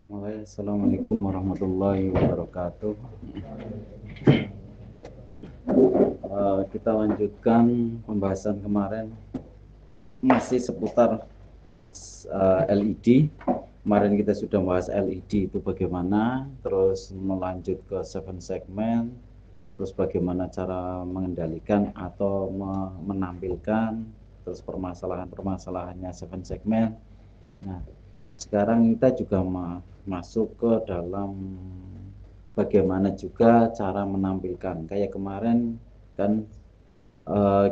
Assalamualaikum warahmatullahi wabarakatuh. Kita lanjutkan pembahasan kemarin masih seputar LED. Kemarin kita sudah bahas LED itu bagaimana, terus melanjut ke 7 segmen, terus bagaimana cara mengendalikan atau menampilkan, terus permasalahan-permasalahannya 7 segmen. Nah, sekarang kita juga masuk ke dalam bagaimana juga cara menampilkan. Kayak kemarin kan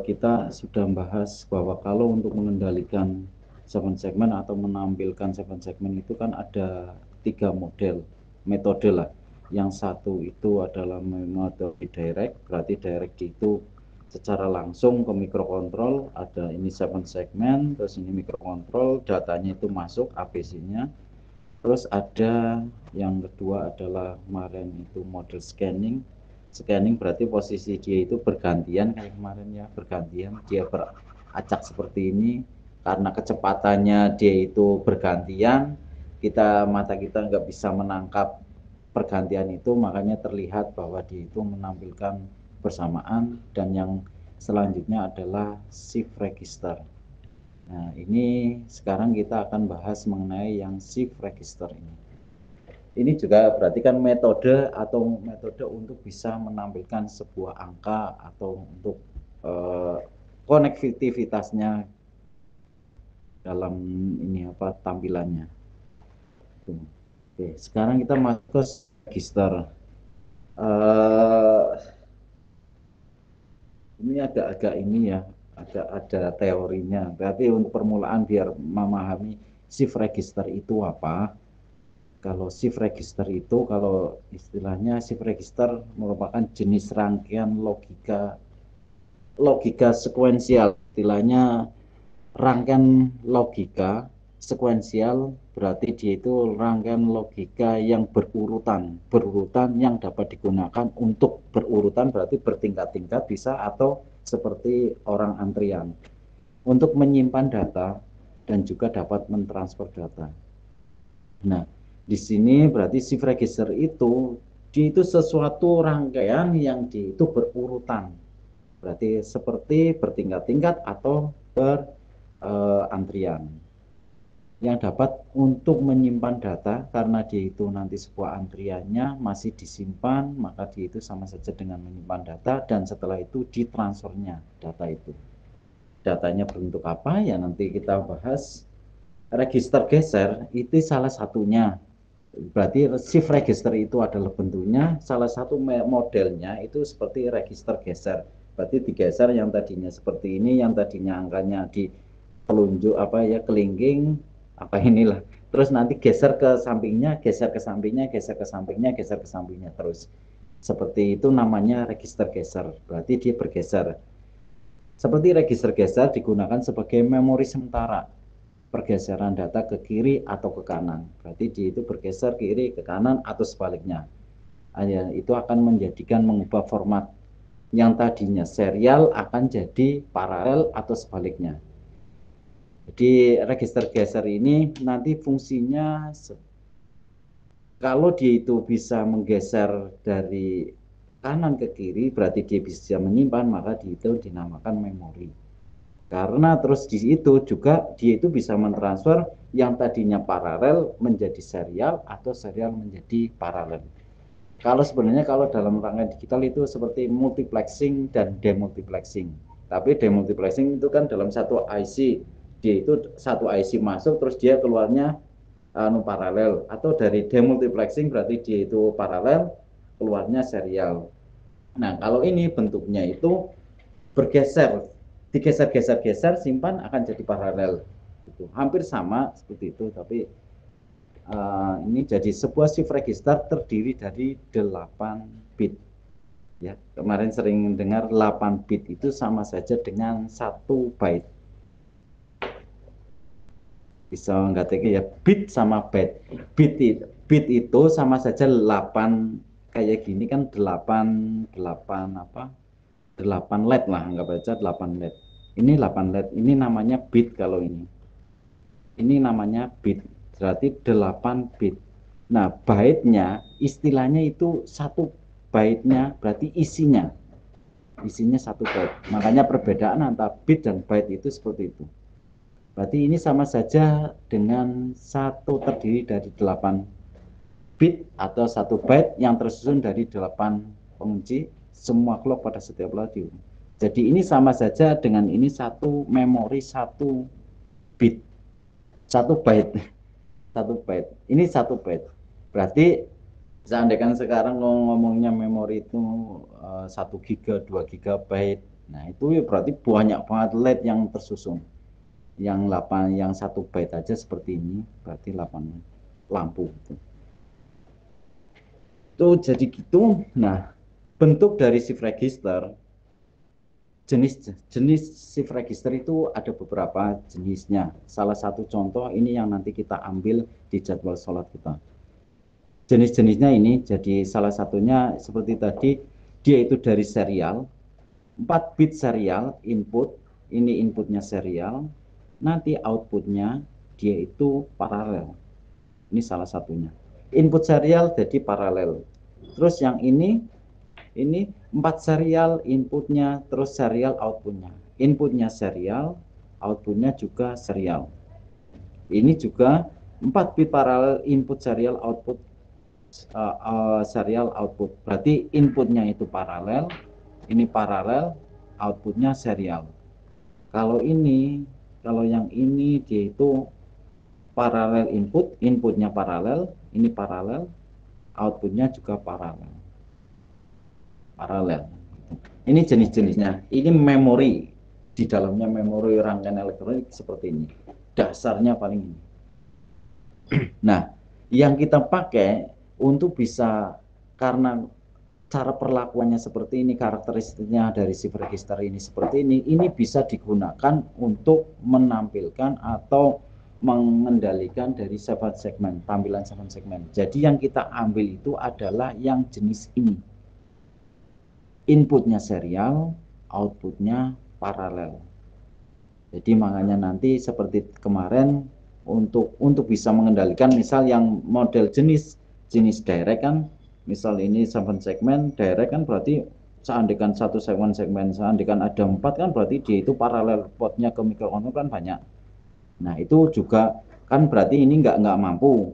kita sudah membahas bahwa kalau untuk mengendalikan 7 segmen atau menampilkan 7 segmen itu kan ada 3 metode lah. Yang satu itu adalah metode direct, berarti direct itu secara langsung ke mikrokontrol, ada ini 7 segmen, terus ini mikrokontrol, datanya itu masuk ABC-nya. Terus ada yang kedua adalah kemarin itu model scanning. Scanning berarti posisi dia itu bergantian kayak kemarin ya, bergantian. Dia beracak seperti ini karena kecepatannya dia itu bergantian. Mata kita nggak bisa menangkap pergantian itu, makanya terlihat bahwa dia itu menampilkan bersamaan. Dan yang selanjutnya adalah shift register. Nah, ini sekarang kita akan bahas mengenai yang shift register ini. Ini juga berarti kan metode untuk bisa menampilkan sebuah angka atau untuk konektivitasnya dalam ini apa tampilannya. Oke, sekarang kita masuk ke register. Uh, ini agak-agak ini ya, agak ada teorinya. Berarti untuk permulaan biar memahami shift register itu apa. Kalau shift register itu, kalau istilahnya shift register merupakan jenis rangkaian logika sekuensial. Istilahnya rangkaian logika sekuensial berarti dia itu rangkaian logika yang berurutan yang dapat digunakan untuk berurutan berarti bertingkat-tingkat bisa atau seperti orang antrian untuk menyimpan data dan juga dapat mentransfer data. Nah, di sini berarti shift register itu sesuatu rangkaian yang itu berurutan. Berarti seperti bertingkat-tingkat atau berantrian. Yang dapat untuk menyimpan data karena dia itu nanti sebuah antriannya masih disimpan, maka dia itu sama saja dengan menyimpan data dan setelah itu ditransfernya data itu. Datanya berbentuk apa ya nanti kita bahas. Register geser itu salah satunya. Berarti shift register itu adalah bentuknya, salah satu modelnya itu seperti register geser. Berarti digeser yang tadinya seperti ini, yang tadinya angkanya di telunjuk apa ya kelingking apa inilah. Terus nanti geser ke sampingnya, geser ke sampingnya, geser ke sampingnya, geser ke sampingnya terus. Seperti itu namanya register geser. Berarti dia bergeser. Seperti register geser digunakan sebagai memori sementara pergeseran data ke kiri atau ke kanan. Berarti dia itu bergeser kiri ke kanan atau sebaliknya. Itu akan mengubah format yang tadinya serial akan jadi paralel atau sebaliknya. Jadi register geser ini nanti fungsinya kalau dia itu bisa menggeser dari kanan ke kiri berarti dia bisa menyimpan, maka dia itu dinamakan memori. Karena terus di situ juga dia itu bisa mentransfer yang tadinya paralel menjadi serial atau serial menjadi paralel. Kalau sebenarnya kalau dalam rangkaian digital itu seperti multiplexing dan demultiplexing. Tapi demultiplexing itu kan dalam satu IC, dia itu satu IC masuk terus dia keluarnya paralel, atau dari demultiplexing berarti dia itu paralel keluarnya serial. Nah, kalau ini bentuknya itu bergeser, digeser-geser-geser, simpan akan jadi paralel. Itu hampir sama seperti itu, tapi ini jadi sebuah shift register terdiri dari 8 bit. Ya, kemarin sering dengar 8 bit itu sama saja dengan 1 byte. Bisa nggak ya, bit sama byte. Bit itu sama saja 8 kayak gini kan 8 apa? 8 LED lah, anggap aja 8 LED. Ini 8 LED, ini namanya bit kalau ini. Ini namanya bit, berarti 8 bit. Nah, baitnya istilahnya itu satu baitnya berarti isinya satu bait. Makanya perbedaan antara bit dan bait itu seperti itu. Berarti ini sama saja dengan satu terdiri dari 8 bit atau satu byte yang tersusun dari 8 pengunci semua clock pada setiap radio. Jadi ini sama saja dengan ini satu memori satu bit, satu byte, satu byte. Ini satu byte. Berarti seandainya sekarang ngomongnya memori itu 1 giga, 2 gigabyte. Nah, itu berarti banyak banget LED yang tersusun. Yang 8, yang 1 byte aja seperti ini, berarti 8 lampu. Tuh jadi gitu. Nah, bentuk dari shift register, jenis shift register itu ada beberapa jenisnya. Salah satu contoh ini yang nanti kita ambil di jadwal sholat kita. Jenis-jenisnya ini, jadi salah satunya seperti tadi, dia itu dari serial, 4 bit serial input, ini inputnya serial, nanti outputnya dia itu paralel. Ini salah satunya. Input serial jadi paralel. Terus yang ini 4 serial inputnya, terus serial outputnya. Inputnya serial, outputnya juga serial. Ini juga 4 bit paralel input serial output serial output. Berarti inputnya itu paralel, ini paralel, outputnya serial. Kalau yang ini dia itu paralel input, inputnya paralel, ini paralel, outputnya juga paralel. Paralel. Ini jenis-jenisnya. Ini memori. Di dalamnya memori rangkaian elektronik seperti ini. Dasarnya paling ini. Nah, yang kita pakai untuk bisa, karena cara perlakuannya seperti ini, karakteristiknya dari shift register ini seperti ini bisa digunakan untuk menampilkan atau mengendalikan dari 7 segmen, tampilan 7 segmen. Jadi yang kita ambil itu adalah yang jenis ini. Inputnya serial, outputnya paralel. Jadi makanya nanti seperti kemarin untuk bisa mengendalikan, misal yang model jenis direct kan, misal ini 7 segmen direct kan, berarti seandainya satu segmen seandainya ada 4 kan, berarti dia itu paralel potnya ke microcontroller kan banyak. Nah itu juga kan berarti ini nggak mampu.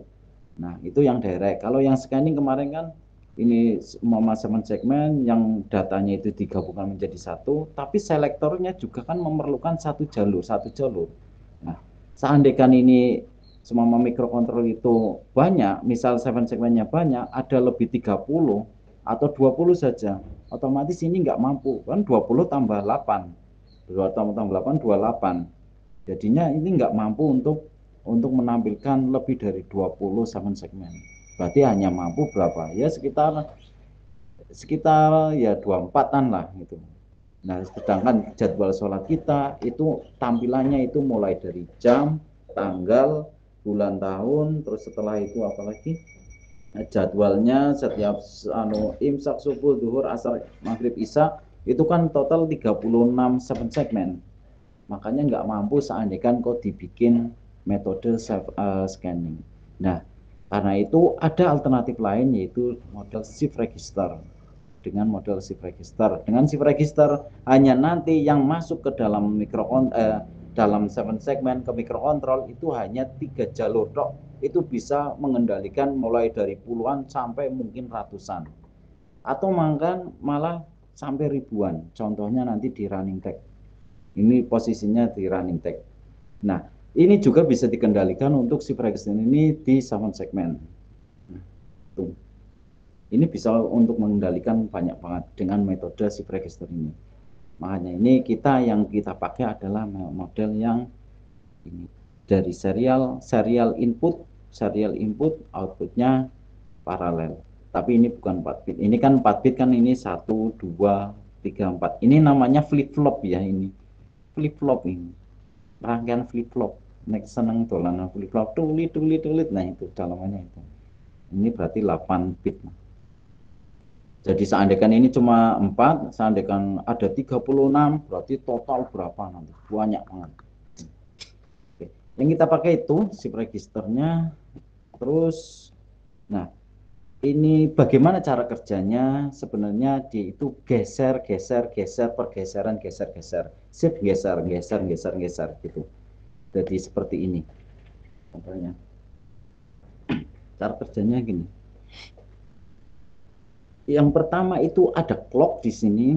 Nah itu yang direct. Kalau yang scanning kemarin kan ini memasang segmen yang datanya itu digabungkan menjadi satu, tapi selektornya juga kan memerlukan satu jalur. Nah, seandainya ini semua mikrokontrol itu banyak, misal 7 segmennya banyak, ada lebih 30 atau 20 saja, otomatis ini nggak mampu, kan 20 tambah 8, 2 tambah 8, 28. Jadinya ini nggak mampu untuk menampilkan lebih dari 20 segmen. Berarti hanya mampu berapa? Ya sekitar ya 24-an lah gitu. Nah, sedangkan jadwal sholat kita itu tampilannya itu mulai dari jam, tanggal, bulan, tahun, terus setelah itu apalagi jadwalnya setiap imsak, subuh, zuhur, asar, maghrib, isya itu kan total 36 segmen. Makanya nggak mampu seandainya kok dibikin metode scanning. Nah, karena itu ada alternatif lain yaitu model shift register. Dengan model shift register, hanya nanti yang masuk ke dalam dalam 7 segmen ke mikrokontrol itu hanya 3 jalur tok. Itu bisa mengendalikan mulai dari puluhan sampai mungkin ratusan. Atau malah sampai ribuan. Contohnya nanti di running tag. Ini posisinya di running tag. Nah, ini juga bisa dikendalikan untuk shift register ini di 7 segmen. Nah, tuh. Ini bisa untuk mengendalikan banyak banget dengan metode shift register ini. Makanya ini yang kita pakai adalah model yang ini dari serial input, outputnya paralel. Tapi ini bukan 4 bit. Ini kan 4 bit kan, ini 1, 2, 3, 4. Ini namanya flip flop ya ini. Flip flop ini. Rangkaian flip flop. Nek seneng dolanan flip flop tulit. Nah itu dalamannya itu. Ini berarti 8 bit. Jadi seandainya ini cuma 4, seandainya ada 36, berarti total berapa nanti? Banyak banget. Oke. Yang kita pakai itu shift registernya, terus Nah, ini bagaimana cara kerjanya? Sebenarnya dia itu geser, geser, geser, pergeseran, geser, geser, shift, geser, geser, geser, geser gitu. Jadi seperti ini contohnya. Cara kerjanya gini. Yang pertama itu ada clock di sini.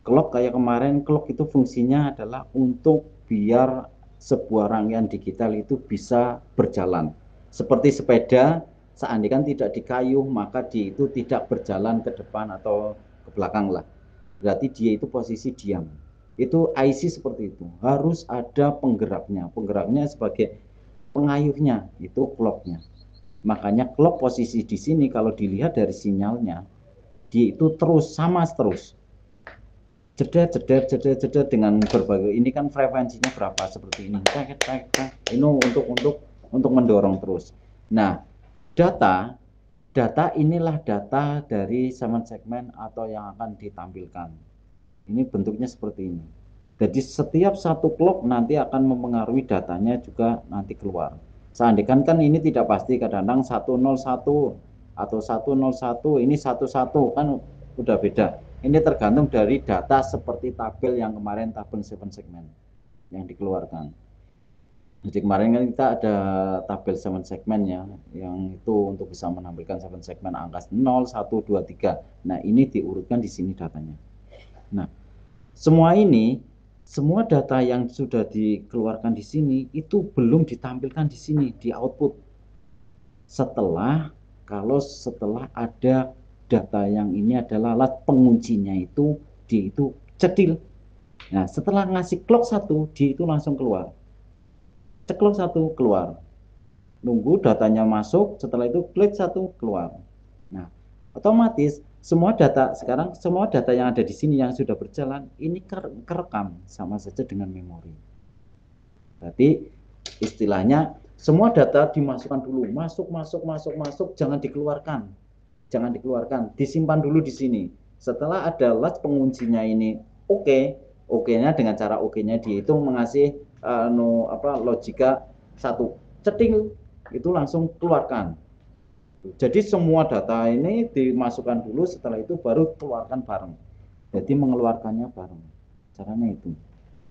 Clock kayak kemarin, clock itu fungsinya adalah untuk biar sebuah rangkaian digital itu bisa berjalan. Seperti sepeda, seandainya kan tidak dikayuh, maka dia itu tidak berjalan ke depan atau ke belakang lah. Berarti dia itu posisi diam. Itu IC seperti itu. Harus ada penggeraknya. Penggeraknya sebagai pengayuhnya, itu clocknya. Makanya clock posisi di sini kalau dilihat dari sinyalnya, dia itu terus sama terus jedet jedet jedet jedet dengan berbagai ini kan frekuensinya berapa seperti ini ini untuk mendorong terus. Nah, data data inilah data dari segmen atau yang akan ditampilkan. Ini bentuknya seperti ini. Jadi setiap satu clock nanti akan mempengaruhi datanya juga nanti keluar. Seandainya kan ini tidak pasti, kadang-kadang 101 atau 101 ini 11 kan udah beda. Ini tergantung dari data seperti tabel yang kemarin, tabel 7 segmen yang dikeluarkan. Jadi kemarin kan kita ada tabel 7 segmen ya, yang itu untuk bisa menampilkan 7 segmen angka 0, 1, 2, 3. Nah, ini diurutkan di sini datanya. Nah, semua data yang sudah dikeluarkan di sini itu belum ditampilkan di sini di output. Setelah ada data yang ini adalah alat penguncinya itu cetil. Nah, setelah ngasih clock satu, dia itu langsung keluar. Ceklok satu keluar. Nunggu datanya masuk, setelah itu klik satu keluar. Nah, otomatis semua data yang ada di sini yang sudah berjalan ini kerekam sama saja dengan memori. Berarti istilahnya semua data dimasukkan dulu, masuk, jangan dikeluarkan. Jangan dikeluarkan, disimpan dulu di sini. Setelah ada latch penguncinya ini oke-nya dengan cara oke-nya dihitung mengasih logika satu ceting itu langsung keluarkan. Jadi semua data ini dimasukkan dulu, setelah itu baru keluarkan bareng. Jadi mengeluarkannya bareng. Caranya itu.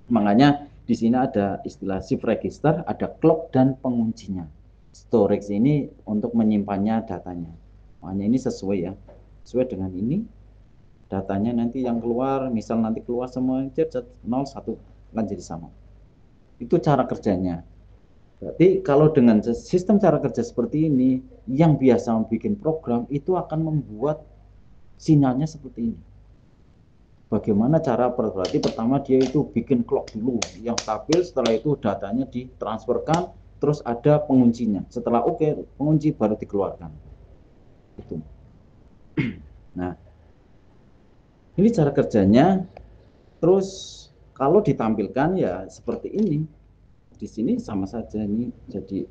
Makanya di sini ada istilah shift register, ada clock dan penguncinya. Storage ini untuk menyimpannya datanya. Makanya ini sesuai ya. Sesuai dengan ini datanya nanti yang keluar, misal nanti keluar semua 01 kan jadi sama. Itu cara kerjanya. Berarti kalau dengan sistem cara kerja seperti ini, yang biasa bikin program itu akan membuat sinyalnya seperti ini. Bagaimana cara berarti pertama dia itu bikin clock dulu yang stabil, setelah itu datanya ditransferkan, terus ada penguncinya. Setelah oke, pengunci baru dikeluarkan. Itu. Nah, ini cara kerjanya. Terus kalau ditampilkan ya seperti ini. Di sini sama saja ini. Jadi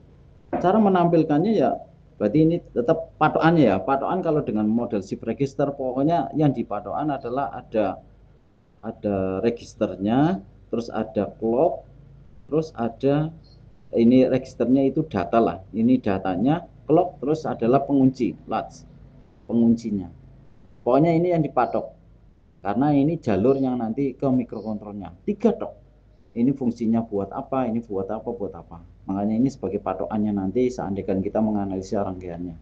cara menampilkannya ya berarti ini tetap patokannya ya. Patokan kalau dengan model shift register pokoknya yang dipatokan adalah ada registernya, terus ada clock, terus ada ini registernya itu data lah. Ini datanya, clock, terus adalah pengunci, latch, penguncinya. Pokoknya ini yang dipatok. Karena ini jalur yang nanti ke mikrokontrolnya. 3 tok. Ini fungsinya buat apa, ini buat apa, buat apa. Makanya ini sebagai patokannya nanti seandainya kita menganalisa rangkaiannya.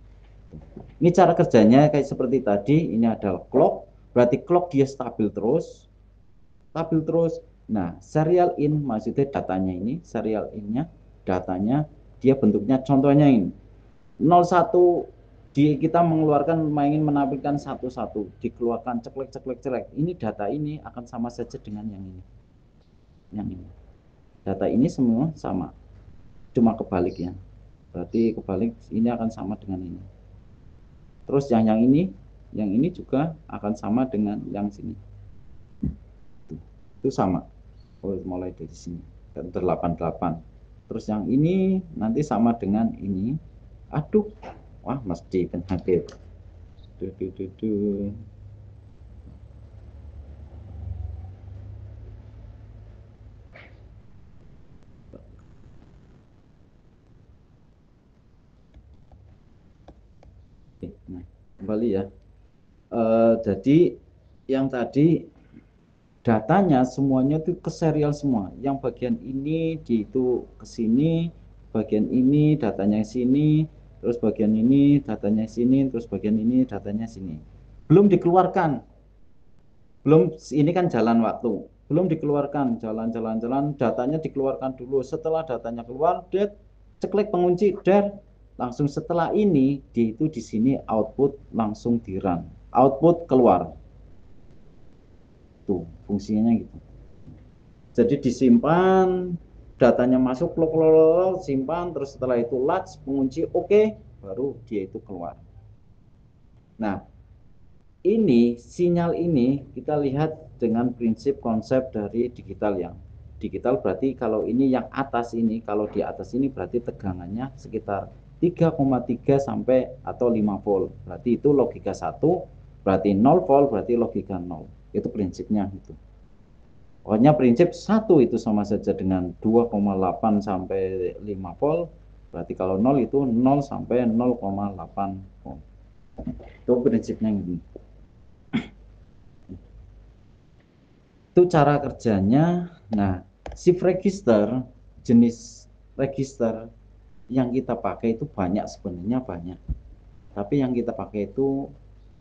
Ini cara kerjanya kayak seperti tadi, ini ada clock, berarti clock dia stabil terus, stabil terus. Nah, serial in maksudnya datanya ini, serial innya, datanya dia bentuknya contohnya ini. 01 kita mengeluarkan ingin menampilkan satu-satu, dikeluarkan ceklek ceklek ceklek. Ini data ini akan sama saja dengan yang ini. Yang ini. Data ini semua sama. Cuma kebaliknya. Berarti kebalik ini akan sama dengan ini. Terus yang ini juga akan sama dengan yang sini. Itu sama. Mulai dari sini. 88. Terus yang ini nanti sama dengan ini. Aduh, wah mesti hadir. kembali ya. Jadi yang tadi datanya semuanya itu ke serial semua. Yang bagian ini di itu ke sini, bagian ini datanya sini, terus bagian ini datanya sini, terus bagian ini datanya sini. Belum dikeluarkan. Belum, ini kan jalan waktu. Belum dikeluarkan jalan-jalan-jalan, datanya dikeluarkan dulu. Setelah datanya keluar, det ceklek pengunci, der langsung setelah ini di itu di sini output langsung di run. Output keluar. Tuh, fungsinya gitu. Jadi disimpan, datanya masuk, simpan, terus setelah itu latch, pengunci, oke, baru dia itu keluar. Nah, ini, sinyal ini kita lihat dengan prinsip konsep dari digital yang digital berarti kalau ini yang atas ini, kalau di atas ini berarti tegangannya sekitar 3,3 sampai atau 5 volt. Berarti itu logika 1, berarti 0 volt, berarti logika 0. Itu prinsipnya itu. Pokoknya prinsip 1 itu sama saja dengan 2,8 sampai 5 volt. Berarti kalau 0 itu 0 sampai 0,8 volt. Itu prinsipnya ini. Itu cara kerjanya. Nah, shift register, jenis register yang kita pakai itu banyak, sebenarnya banyak. Tapi yang kita pakai itu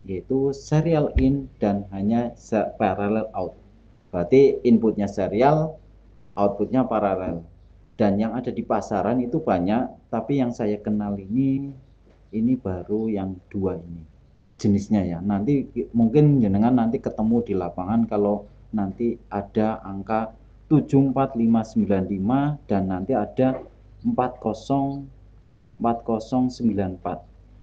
yaitu serial in dan hanya parallel out. Berarti inputnya serial, outputnya paralel. Dan yang ada di pasaran itu banyak, tapi yang saya kenal ini baru yang 2 ini jenisnya ya. Nanti mungkin jenengan nanti ketemu di lapangan kalau nanti ada angka 74595 dan nanti ada 404094.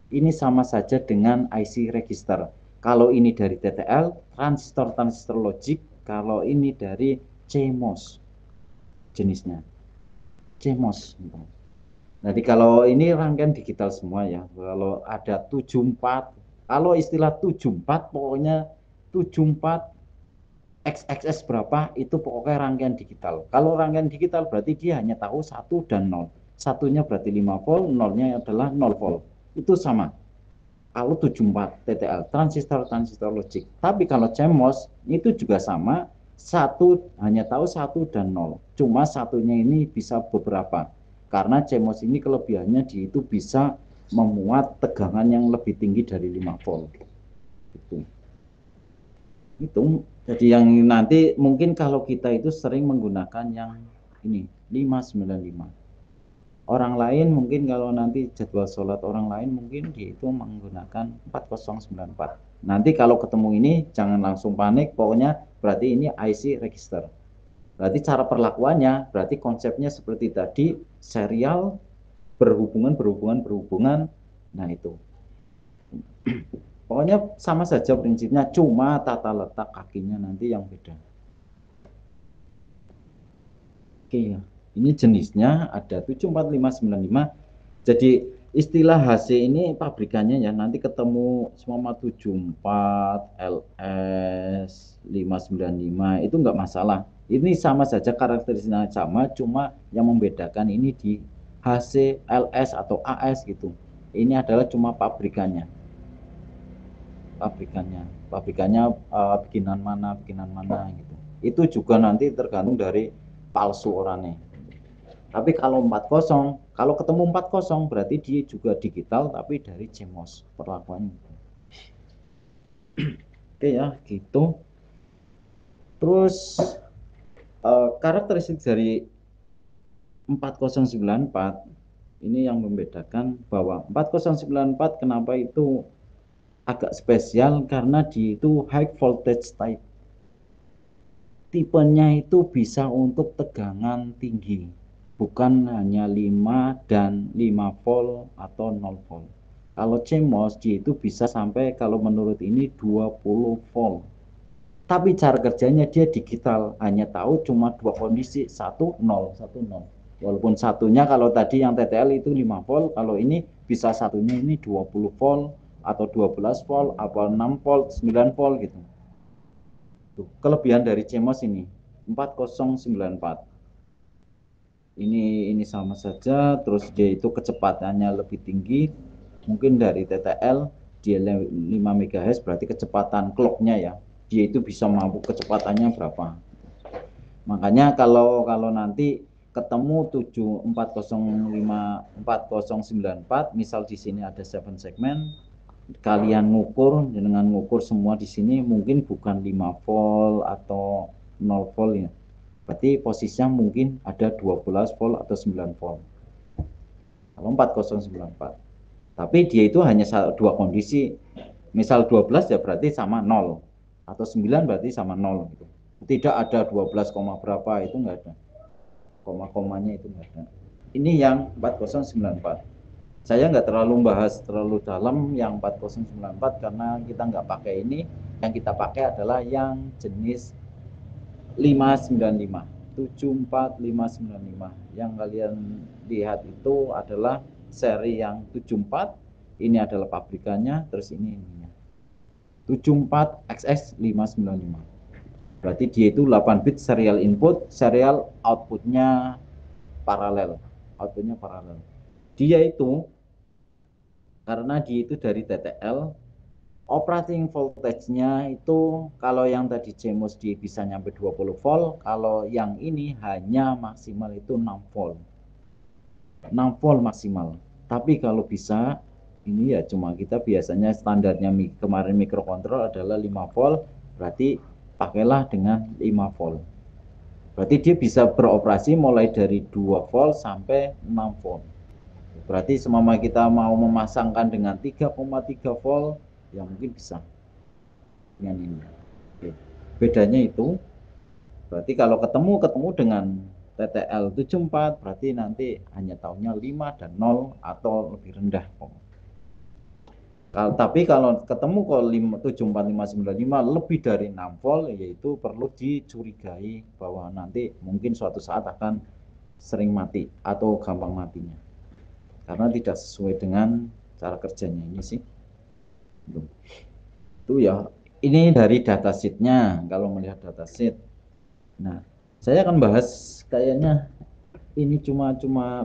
Ini sama saja dengan IC register. Kalau ini dari TTL, transistor logic. Kalau ini dari CMOS jenisnya. CMOS. Jadi kalau ini rangkaian digital semua ya. Kalau ada 74, kalau istilah 74 pokoknya 74 XXS berapa itu pokoknya rangkaian digital. Kalau rangkaian digital berarti dia hanya tahu 1 dan 0. Satunya berarti 5 volt, nolnya adalah 0 volt. Itu sama. Kalau 74 TTL, transistor logik. Tapi kalau CMOS itu juga sama, satu hanya tahu 1 dan 0. Cuma satunya ini bisa beberapa. Karena CMOS ini kelebihannya di itu bisa memuat tegangan yang lebih tinggi dari 5 volt. Itu. Jadi yang nanti mungkin kalau kita itu sering menggunakan yang ini 595. Orang lain mungkin kalau nanti jadwal sholat orang lain mungkin dia itu menggunakan 4094. Nanti kalau ketemu ini jangan langsung panik, pokoknya berarti ini IC register. Berarti cara perlakuannya, berarti konsepnya seperti tadi, serial, berhubungan. Nah itu. Pokoknya sama saja prinsipnya, cuma tata letak kakinya nanti yang beda. Oke ya. Ini jenisnya ada 74595. Jadi istilah HC ini pabrikannya ya nanti ketemu semua 74 LS 595 itu enggak masalah. Ini sama saja karakteristiknya sama, cuma yang membedakan ini di HC, LS atau AS gitu. Ini adalah cuma pabrikannya. Pabrikannya bikinan mana gitu. Itu juga nanti tergantung dari palsu orangnya. Tapi kalau 40, kalau ketemu 40 berarti dia juga digital tapi dari CMOS perlakuannya. Oke ya, gitu. Terus karakteristik dari 4094 ini yang membedakan bahwa 4094 kenapa itu agak spesial karena di itu high voltage type. Tipenya itu bisa untuk tegangan tinggi. Bukan hanya 5 dan 5 volt atau 0 volt. Kalau CMOS itu bisa sampai kalau menurut ini 20 volt. Tapi cara kerjanya dia digital, hanya tahu cuma 2 kondisi, 1 0, 1 0. Walaupun satunya kalau tadi yang TTL itu 5 volt, kalau ini bisa satunya ini 20 volt atau 12 volt, atau 6 volt, 9 volt gitu. Tuh, kelebihan dari CMOS ini 4094. Ini sama saja, terus dia itu kecepatannya lebih tinggi mungkin dari TTL. dia 5 MHz berarti kecepatan clocknya ya, dia itu bisa mampu kecepatannya berapa. Makanya kalau nanti ketemu 74094 misal di sini ada 7 segmen, kalian ngukur dengan ngukur semua di sini mungkin bukan 5 volt atau 0 volt ya. Berarti posisinya mungkin ada 12 volt atau 9 volt. Kalau 4094. Tapi dia itu hanya dua kondisi. Misal 12 ya berarti sama 0 atau 9 berarti sama 0 gitu. Tidak ada 12, berapa itu enggak ada. Koma-komanya itu enggak ada. Ini yang 4094. Saya nggak terlalu bahas terlalu dalam yang 4094 karena kita nggak pakai ini. Yang kita pakai adalah yang jenis 595, 74595. Yang kalian lihat itu adalah seri yang 74. Ini adalah pabrikannya, terus ini ininya. 74XX595. Berarti dia itu 8 bit serial input, serial outputnya paralel. Outputnya paralel. Dia itu karena dia itu dari TTL, operating voltage-nya itu kalau yang tadi CMOS dia bisa nyampe 20 volt, kalau yang ini hanya maksimal itu 6 volt. 6 volt maksimal. Tapi kalau bisa ini ya cuma kita biasanya standarnya kemarin mikrokontrol adalah 5 volt, berarti pakailah dengan 5 volt. Berarti dia bisa beroperasi mulai dari 2 volt sampai 6 volt. Berarti semama kita mau memasangkan dengan 3,3 volt, ya mungkin bisa dengan ini. Oke. Bedanya itu, berarti kalau ketemu dengan TTL 74, berarti nanti hanya tahunya 5 dan 0 atau lebih rendah. Tapi kalau ketemu kok 74595 lebih dari 6 volt, yaitu perlu dicurigai bahwa nanti mungkin suatu saat akan sering mati atau gampang matinya. Karena tidak sesuai dengan cara kerjanya ini sih. Itu ya. Ini dari datasheetnya. Kalau melihat datasheet. Nah, saya akan bahas kayaknya ini cuma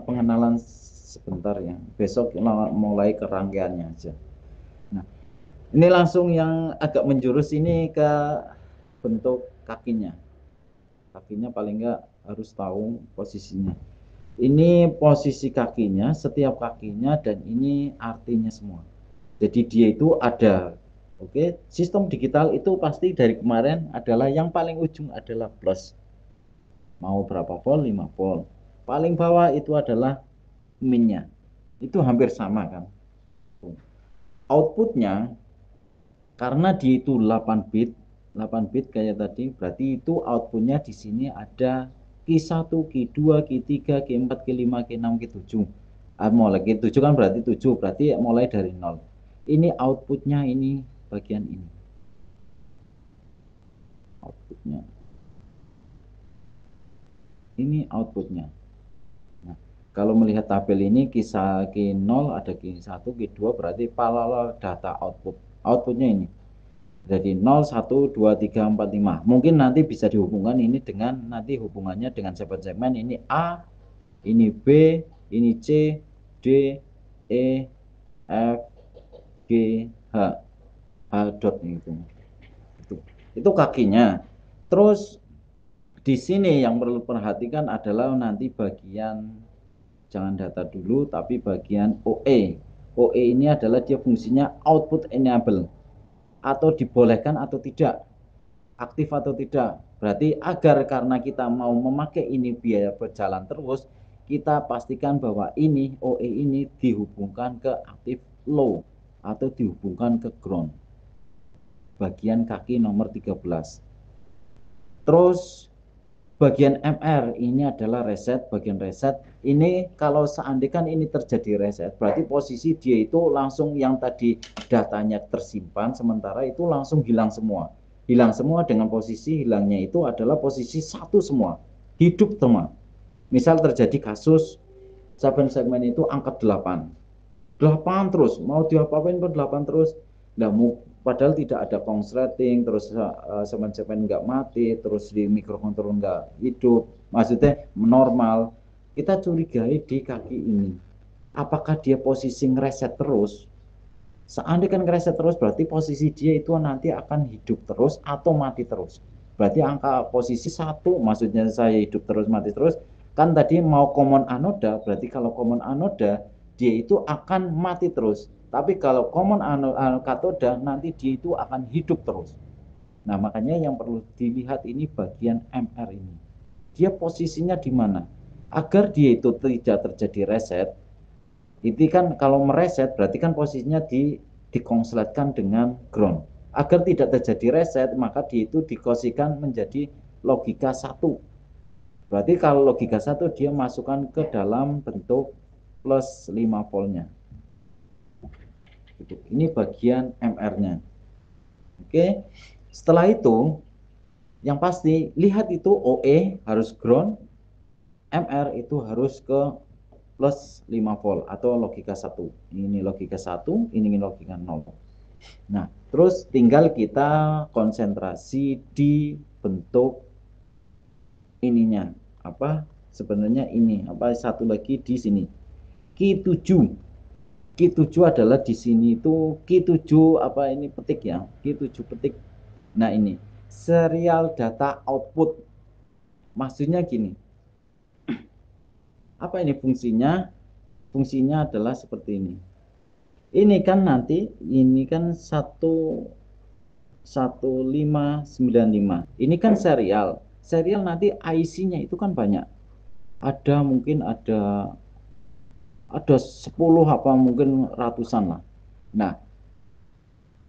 pengenalan sebentar ya. Besok mulai ke rangkaiannya aja. Nah, ini langsung yang agak menjurus ini ke bentuk kakinya. Kakinya paling enggak harus tahu posisinya. Ini posisi kakinya, setiap kakinya, dan ini artinya semua. Jadi dia itu ada, oke. Sistem digital itu pasti dari kemarin adalah yang paling ujung adalah plus. Mau berapa volt? 5 volt. Paling bawah itu adalah minnya. Itu hampir sama kan. Outputnya, karena dia itu 8 bit, 8 bit kayak tadi, berarti itu outputnya di sini ada Q1, Q2, Q3, Q4, Q5, Q6, Q7. Mulai Q7 kan berarti 7, berarti mulai dari 0. Ini outputnya, ini bagian ini. Outputnya. Ini outputnya. Nah, kalau melihat tabel ini Q0 ada Q1, Q2 berarti parallel data output. Outputnya ini. Jadi 0, 1, 2, 3, 4, 5. Mungkin nanti bisa dihubungkan ini dengan nanti hubungannya dengan segmen ini A, ini B, ini C, D, E, F, G, H. H dot itu. Itu kakinya. Terus di sini yang perlu perhatikan adalah nanti bagian jangan data dulu tapi bagian OE. OE ini adalah dia fungsinya output enable. Atau dibolehkan atau tidak, aktif atau tidak. Berarti agar karena kita mau memakai ini biaya berjalan terus, kita pastikan bahwa ini OE ini dihubungkan ke aktif low atau dihubungkan ke ground. Bagian kaki nomor 13. Terus bagian MR ini adalah reset, bagian reset. Ini kalau seandainya ini terjadi reset, berarti posisi dia itu langsung yang tadi datanya tersimpan, sementara itu langsung hilang semua. Hilang semua dengan posisi hilangnya itu adalah posisi satu semua, hidup semua. Misal terjadi kasus, segmen itu angkat 8. 8 terus, mau diapain pun 8 terus. Nah, padahal tidak ada konsleting, terus segmen nggak mati, terus di mikrokontrol nggak hidup, maksudnya normal. Kita curigai di kaki ini, apakah dia posisi ngereset terus Seandainya kan reset terus berarti posisi dia itu nanti akan hidup terus atau mati terus. Berarti angka posisi satu, maksudnya saya hidup terus mati terus, kan tadi mau common anoda, berarti kalau common anoda dia itu akan mati terus. Tapi kalau common katoda nanti dia itu akan hidup terus. Nah, makanya yang perlu dilihat ini bagian MR ini. Dia posisinya di mana? Agar dia itu tidak terjadi reset, itu kan kalau mereset berarti kan posisinya dikonsletkan dengan ground. Agar tidak terjadi reset, maka dia itu dikosikan menjadi logika satu. Berarti kalau logika satu dia masukkan ke dalam bentuk plus 5 voltnya. Ini bagian MR-nya. Oke. Setelah itu yang pasti lihat itu OE harus ground, MR itu harus ke plus 5 volt atau logika 1. Ini logika 1, ini logika 0. Nah, terus tinggal kita konsentrasi di bentuk ininya. Apa? Sebenarnya ini, apa satu lagi di sini. Q7. Q7 adalah di sini itu Q7 apa ini petik ya. Q7 petik. Nah, ini serial data output. Maksudnya gini. Apa ini fungsinya? Fungsinya adalah seperti ini. Ini kan nanti ini kan 1595. Ini kan serial. Serial nanti IC-nya itu kan banyak. Ada mungkin ada 10 apa mungkin ratusan lah. Nah,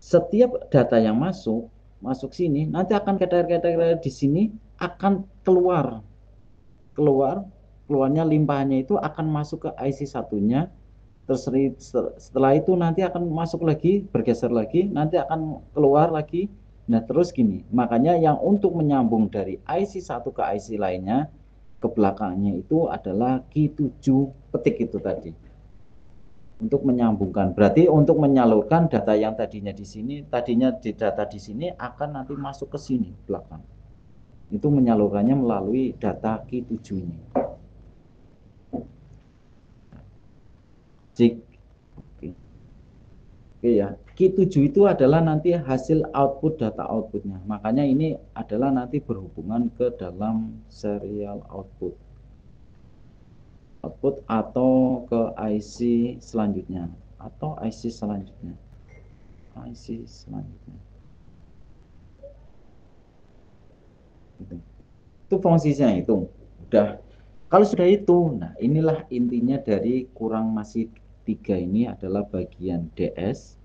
setiap data yang masuk sini nanti akan kata-kata di sini akan keluarnya limpahannya itu akan masuk ke IC satunya. Terus setelah itu nanti akan masuk lagi, bergeser lagi, nanti akan keluar lagi. Nah, terus gini, makanya yang untuk menyambung dari IC satu ke IC lainnya, ke belakangnya itu adalah Q7 petik itu tadi. Untuk menyambungkan, berarti untuk menyalurkan data yang tadinya di sini, tadinya di data di sini akan nanti masuk ke sini belakang. Itu menyalurkannya melalui data Q7 ini. Jika Oke ya, Q7 itu adalah nanti hasil output data outputnya. Makanya ini adalah nanti berhubungan ke dalam serial output. Output atau ke IC selanjutnya. Atau IC selanjutnya. IC selanjutnya. Gitu. Itu fungsinya itu. Udah. Kalau sudah itu, nah inilah intinya dari kurang masih 3 ini adalah bagian DS.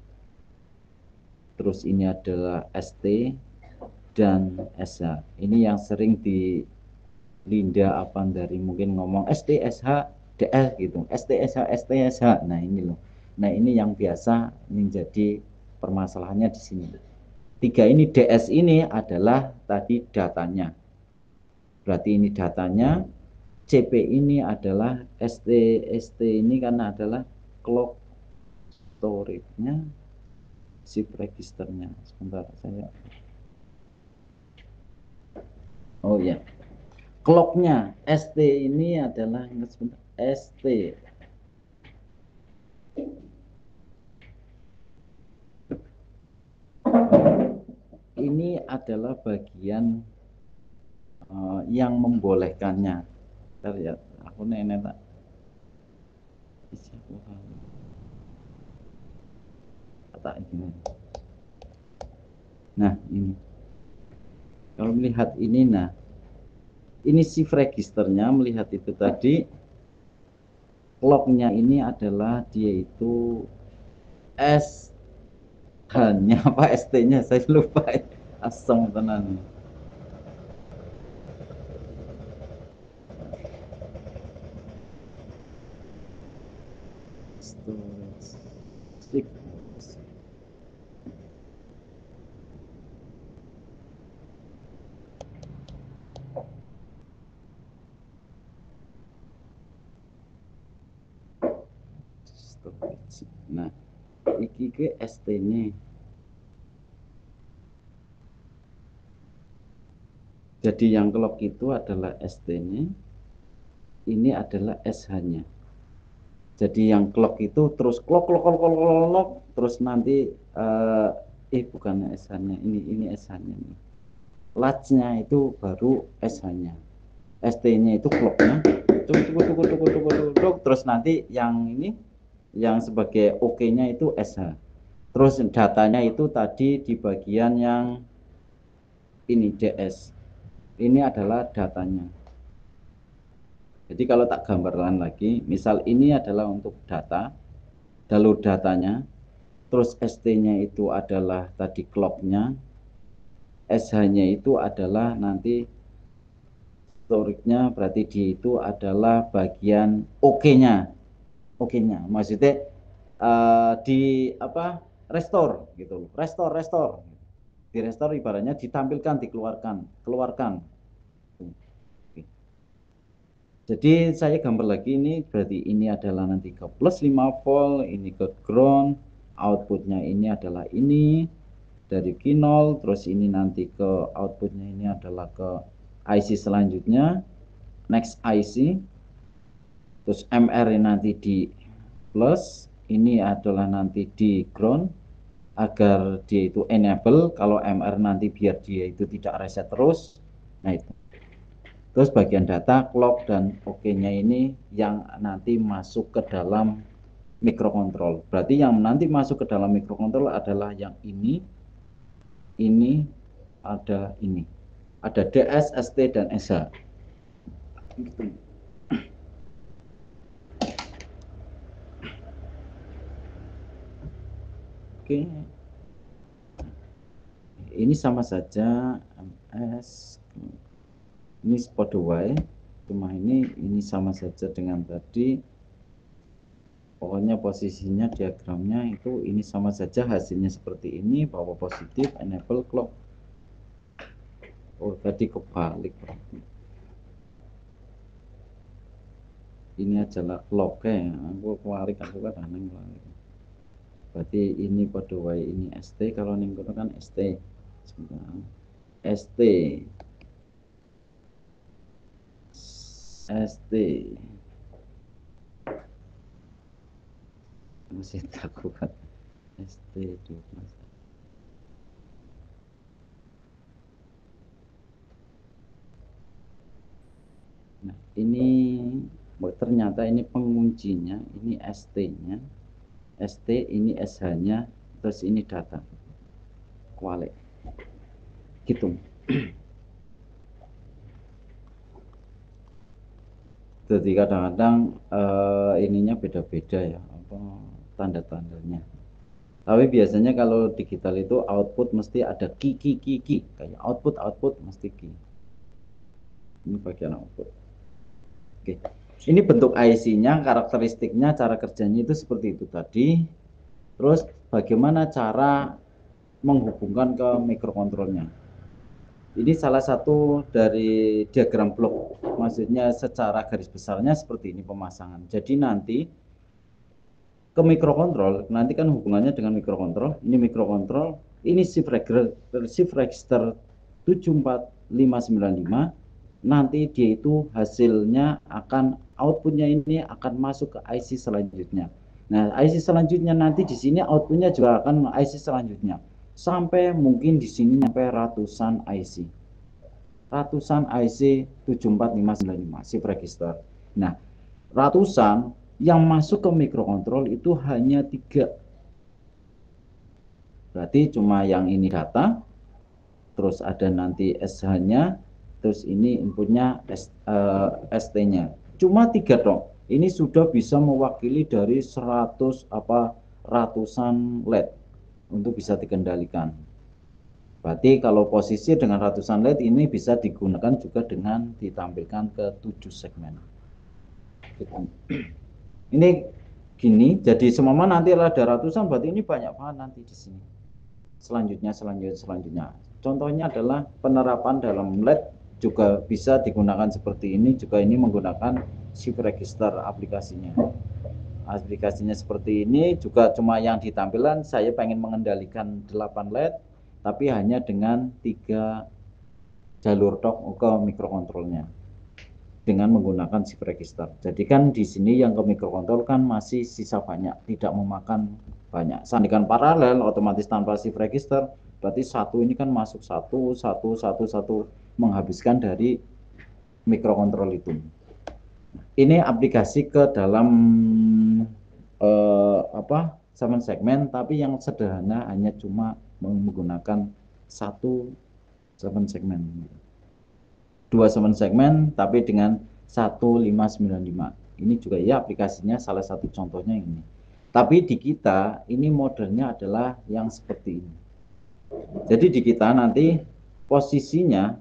Terus ini adalah ST dan SH. Ini yang sering di Linda apa dari mungkin ngomong SD SH DL gitu. SD SH ST SH. Nah, ini loh. Nah, ini yang biasa menjadi permasalahannya di sini. 3 ini DS ini adalah tadi datanya. Berarti ini datanya. CP ini adalah ST ini karena adalah clock storage-nya, shift registernya. Sebentar saya. Oh ya. Clocknya ST ini adalah ST ini adalah bagian yang membolehkannya. Ntar ya, aku nenek tak isi kata ini. Nah, ini. Kalau melihat ini, nah, ini shift registernya melihat itu tadi. Clocknya ini adalah dia itu S hanya apa ST-nya saya lupa. Asam tenan. Storage. Nah, iki ke ST-nya. Jadi yang clock itu adalah ST-nya, ini adalah SH-nya. Jadi yang clock itu terus clock, terus nanti bukan SH-nya, ini SH-nya nih. Latch-nya itu baru SH-nya. ST-nya itu clock-nya. Terus nanti yang ini yang sebagai OK-nya itu SH. Terus datanya itu tadi di bagian yang ini DS. Ini adalah datanya. Jadi kalau tak gambarkan lagi, misal ini adalah untuk data, lalu datanya, terus ST-nya itu adalah tadi clock-nya, SH-nya itu adalah nanti storage-nya, berarti di itu adalah bagian OK-nya. OK-nya, maksudnya di apa? Restore gitu. Restore. Di restore ibaratnya ditampilkan, keluarkan. Jadi saya gambar lagi ini, berarti ini adalah nanti ke plus 5 volt, ini ke ground, outputnya ini adalah ini, dari Q0, terus ini nanti ke outputnya ini adalah ke IC selanjutnya, next IC, terus MR ini nanti di plus, ini adalah nanti di ground, agar dia itu enable, kalau MR nanti biar dia itu tidak reset terus, nah itu. Terus bagian data, clock, dan OK-nya ini yang nanti masuk ke dalam mikrokontrol. Berarti yang nanti masuk ke dalam mikrokontrol adalah yang ini, ada ini. Ada DS, ST, dan SH. Oke. Ini sama saja MS. Ini spot Y. Cuma ini sama saja dengan tadi. Pokoknya posisinya diagramnya itu ini sama saja, hasilnya seperti ini, bahwa positif enable clock. Oh, tadi kebalik. Ini adalah clock ya. Aku kan aneh. Berarti ini pada Y ini ST, kalau ning kono kan ST. Sebentar. ST. Masih takut kan. ST 12. Nah, ini ternyata ini penguncinya, ini ST-nya. ST ini SH-nya, terus ini data. Kualik. Gitu. Jadi kadang-kadang ininya beda-beda ya, apa tanda-tandanya. Tapi biasanya kalau digital itu output mesti ada ki. Kayak output mesti ki. Ini bagian output. Oke. Ini bentuk IC-nya, karakteristiknya, cara kerjanya itu seperti itu tadi. Terus bagaimana cara menghubungkan ke mikrokontrolnya. Ini salah satu dari diagram blok. Maksudnya secara garis besarnya seperti ini pemasangan. Jadi nanti ke mikrokontrol, nanti kan hubungannya dengan mikrokontrol. Ini mikrokontrol, ini shift register 74595. Nanti dia itu hasilnya akan outputnya ini akan masuk ke IC selanjutnya. Nah, IC selanjutnya nanti di sini outputnya juga akan IC selanjutnya. Sampai mungkin di sini sampai ratusan IC. Ratusan IC 74595 shift register. Nah, ratusan yang masuk ke mikrokontrol itu hanya 3. Berarti cuma yang ini data, terus ada nanti SH-nya, terus ini inputnya ST-nya. Cuma 3 dong. Ini sudah bisa mewakili dari 100 ratusan LED untuk bisa dikendalikan. Berarti kalau posisi dengan ratusan LED ini bisa digunakan juga dengan ditampilkan ke 7 segmen. Ini gini, jadi semua nanti ada ratusan, berarti ini banyak banget nanti di sini. Selanjutnya. Contohnya adalah penerapan dalam LED juga bisa digunakan seperti ini, juga ini menggunakan shift register aplikasinya. Aplikasinya seperti ini juga cuma yang ditampilkan saya pengen mengendalikan 8 LED, tapi hanya dengan 3 jalur tok ke mikrokontrolnya. dengan menggunakan shift register. Jadi kan di sini yang ke microcontrol kan masih sisa banyak, tidak memakan banyak. Sandikan paralel otomatis tanpa shift register, berarti satu ini kan masuk satu menghabiskan dari microcontrol itu. Ini aplikasi ke dalam segmen segmen, tapi yang sederhana hanya cuma menggunakan satu segmen, dua segmen, tapi dengan 1595. Ini juga ya aplikasinya, salah satu contohnya ini. Tapi di kita ini modelnya adalah yang seperti ini. Jadi di kita nanti posisinya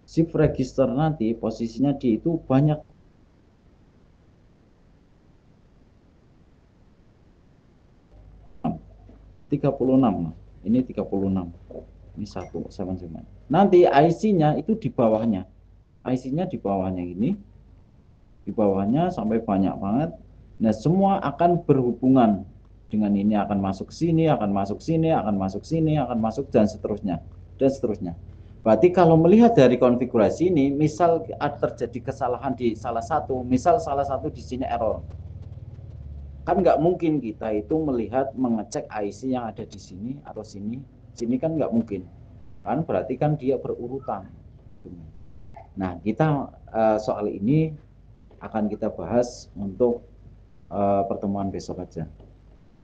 shift register nanti posisinya di itu banyak 36. Ini 36. Ini satu segmen. Nanti IC-nya itu di bawahnya. IC-nya di bawahnya ini. Di bawahnya sampai banyak banget. Nah, semua akan berhubungan dengan ini, akan masuk sini, akan masuk sini, akan masuk sini, akan masuk dan seterusnya. Dan seterusnya. Berarti kalau melihat dari konfigurasi ini, misal terjadi kesalahan di salah satu, misal salah satu di sini error. Kan nggak mungkin kita itu melihat mengecek IC yang ada di sini atau sini kan nggak mungkin, kan berarti kan dia berurutan. Nah, kita soal ini akan kita bahas untuk pertemuan besok aja.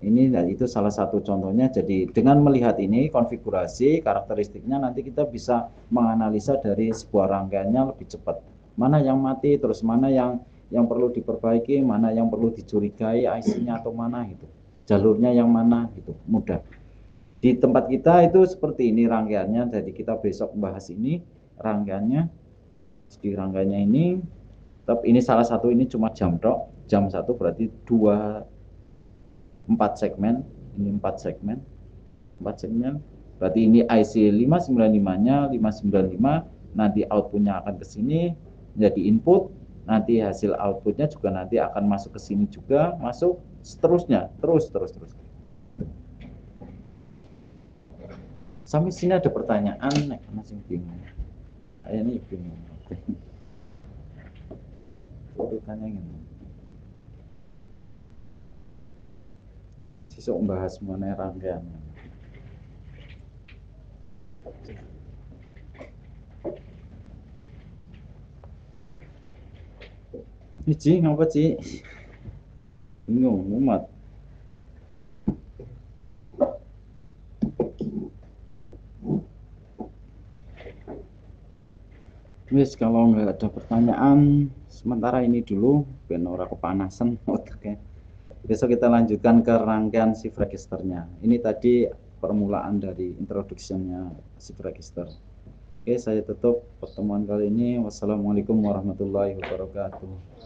Ini dan itu salah satu contohnya. Jadi dengan melihat ini konfigurasi karakteristiknya, nanti kita bisa menganalisa dari sebuah rangkaiannya lebih cepat. Mana yang mati, terus mana yang perlu diperbaiki, mana yang perlu dicurigai IC-nya atau mana gitu. Jalurnya yang mana gitu, mudah. Di tempat kita itu seperti ini rangkaiannya. Jadi kita besok membahas ini rangkaiannya. Di rangkaiannya ini, tapi ini salah satu, ini cuma jam 1 berarti 4 segmen, ini 4 segmen, berarti ini IC 595-nya, 595, nanti outputnya akan ke sini, jadi input, nanti hasil outputnya juga nanti akan masuk ke sini juga, masuk, seterusnya, terus. Sampai sini ada pertanyaan, masih bingung. Ini bingung. Urutannya gini. Sesuk membahas mengenai rangkaian. Ini Ci, ngapa Ci? Bingung, umat. Wis, kalau nggak ada pertanyaan, sementara ini dulu, ben ora kepanasan. Oke. Besok kita lanjutkan ke rangkaian shift registernya. Ini tadi permulaan dari introduction-nya shift register. Oke, saya tutup pertemuan kali ini. Wassalamualaikum warahmatullahi wabarakatuh.